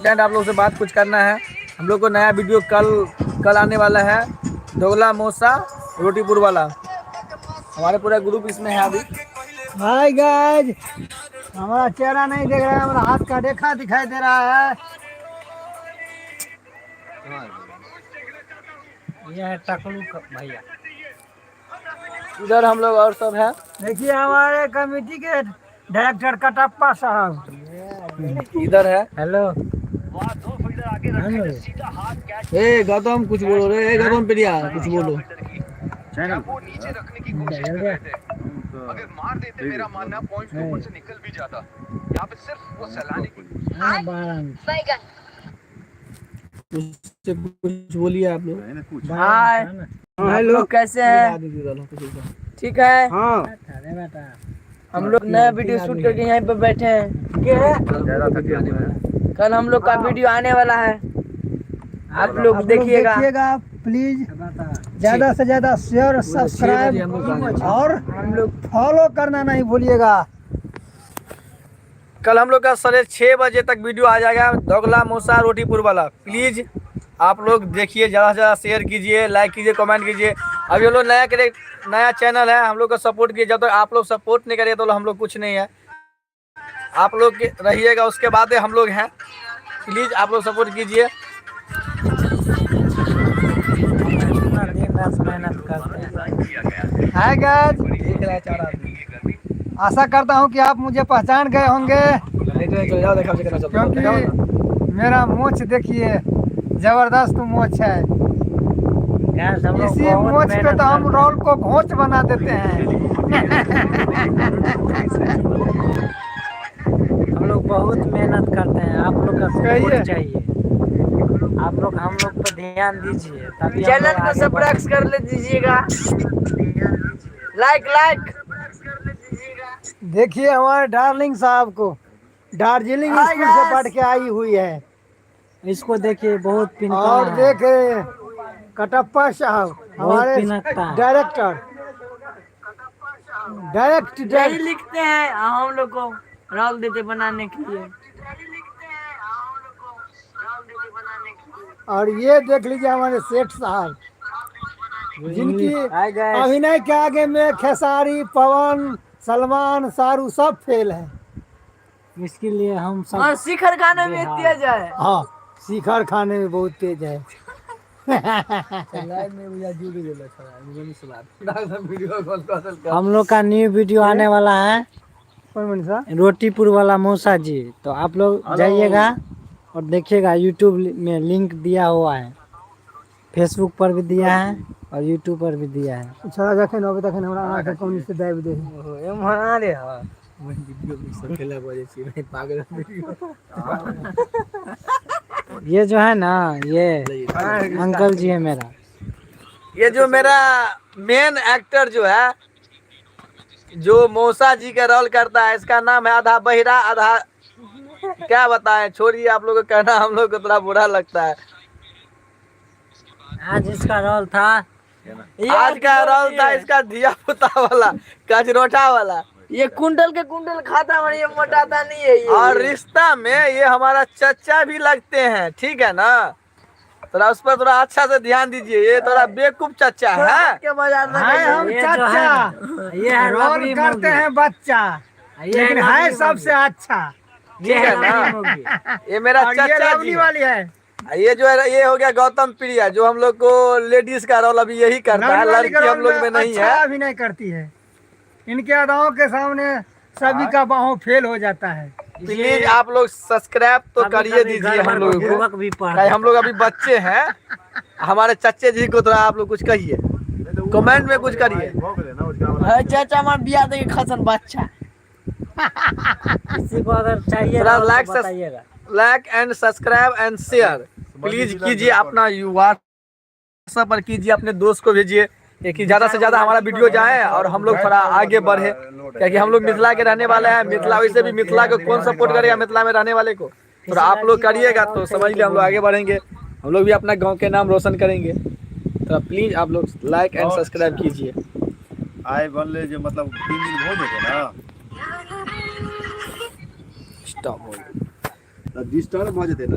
Friend आप लोग से बात कुछ करना है। हम लोग को नया वीडियो कल आने वाला है। दोगला मोसा रोटीपुर वाला, हमारे पूरा ग्रुप इसमें है अभी। हाय गाइस, हमारा चेहरा नहीं देख रहा है, हमारा हाथ का रेखा दिखाई दे रहा है। ये है टकलू भैया। इधर हम लोग और सब है। देखिए हमारे कमेटी के डायरेक्टर कटप्पा साहब इधर है। हेलो। ए गौतम कुछ बोलो रे, ए गौतम प्रिया कुछ बोलो। अगर मार देते मेरा मानना पॉइंट के ऊपर से निकल भी जाता। यहाँ पे सिर्फ वो सलाने की कुछ बोलिए आप लोग। हाय, हम लोग कैसे हैं? ठीक है। हाँ, हम लोग नया वीडियो शूट करके यहीं पे बैठे हैं। कल हम लोग का वीडियो आने वाला है, आप लोग देखिएगा। प्लीज ज्यादा से ज्यादा शेयर, सब्सक्राइब और हम लोग फॉलो करना नहीं भूलिएगा। कल हम लोग का 6:30 बजे तक वीडियो आ जाएगा, दोगला मोसा रोटीपुर वाला। प्लीज आप लोग देखिए, ज़्यादा से ज़्यादा शेयर कीजिए, लाइक कीजिए, कमेंट कीजिए। अभी हम लोग नया चैनल है, हम लोग को सपोर्ट कीजिए। जब तक आप लोग सपोर्ट नहीं करिए तो हम लोग कुछ नहीं है। आप लोग रहिएगा, उसके बाद हम लोग हैं। प्लीज़ आप लोग सपोर्ट कीजिए। मेहनत करते हैं। हाय गाइस, आशा करता हूँ कि आप मुझे पहचान गए होंगे, क्योंकि मेरा मोछ देखिए, जबरदस्त मोछ है। इसी मोछ पे तो हम रोल को घोंच बना देते हैं। हम लोग बहुत मेहनत करते हैं, आप लोग का सपोर्ट चाहिए। आप लोग हम लोग पर ध्यान दीजिए, तभी चैनल को सब्सक्राइब कर ले दीजिएगा, लाइक देखिए हमारे डार्लिंग साहब को, दार्जिलिंग स्कूल से पढ़ के आई हुई है। इसको देखिए, बहुत पिनका और है। देखे कटप्पा साहब हमारे पिनकता है। डायरेक्टर यही लिखते हैं हम लोग को रोल देते बनाने के लिए। और ये देख लीजिए हमारे सेठ साहब, जिनकी अभिनय के आगे में खेसारी, पवन, सलमान, शाहरुख सब फेल है। इसके लिए हम सब और शिखर खाने में तेज है। हाँ, शिखर खाने में बहुत तेज है। हम लोग का न्यू वीडियो आने वाला है, कौन मनीषा? रोटीपुर वाला मौसा जी। तो आप लोग जाइएगा और देखिएगा, यूट्यूब में लिंक दिया हुआ है, फेसबुक पर भी दिया है और यूट्यूब पर भी दिया है। छोड़ा जखन होबे तखन हमरा आंख के कौन से दाबि दे। ये जो है ना, ये अंकल जी है मेरा। ये जो मेरा मेन एक्टर जो है, जो मौसा जी का रोल करता है, इसका नाम है आधा बहिरा आधा, क्या बताएं, छोड़िए। आप लोगों को कहना हम लोग को थोड़ा बुरा लगता है। आज इसका रोल था, आज का रोल था इसका धिया पुता वाला, कजरोटा वाला। ये कुंडल के कुंडल खाता है, ये मोटाता नहीं है ये। और रिश्ता में ये हमारा चचा भी लगते हैं, ठीक है ना? थोड़ा उस पर थोड़ा अच्छा से ध्यान दीजिए। ये थोड़ा बेवकूफ चचा है। हम चाचा, ये रोल करते हैं बच्चा, लेकिन है सबसे अच्छा। ठीक है ना? ये मेरा चाचा जी वाली है। ये जो है, ये हो गया गौतम प्रिया, जो हम लोग को लेडीज का रोल अभी यही करता है, लड़की हम लोग में नहीं है। अभिनय करती है, इनके अदाओं के सामने सभी का बाहों फेल हो जाता है। प्लीज आप लोग सब्सक्राइब तो करिए दीजिए हम लोगों को। हम लोग अभी बच्चे हैं, हमारे चच्चे जी को थोड़ा आप लोग कुछ कहिए, कमेंट में कुछ करिए। चाचा हमारे बिया देंगे खसन बच्चा। किसी को अगर चाहिए थोड़ा तो बताइएगा। Like and subscribe and share please कीजिए। अपना व्हाट्सएप पर कीजिए, अपने दोस्त को भेजिए, कि ज्यादा से ज्यादा हमारा वीडियो जाए और हम लोग थोड़ा आगे बढ़े। क्योंकि हम लोग मिथिला के रहने वाले हैं, मिथिला वैसे भी मिथिला को कौन सपोर्ट करेगा, मिथिला में रहने वाले को। थोड़ा आप लोग करिएगा तो समझ लिया हम लोग आगे बढ़ेंगे, हम लोग भी अपना गांव के नाम रोशन करेंगे। तो प्लीज आप लोग लाइक एंड सब्सक्राइब कीजिए। आए बनले जो मतलब 3 दिन हो गए ना, स्टॉप हो गया। डिस्टर्ब हो जाते ना।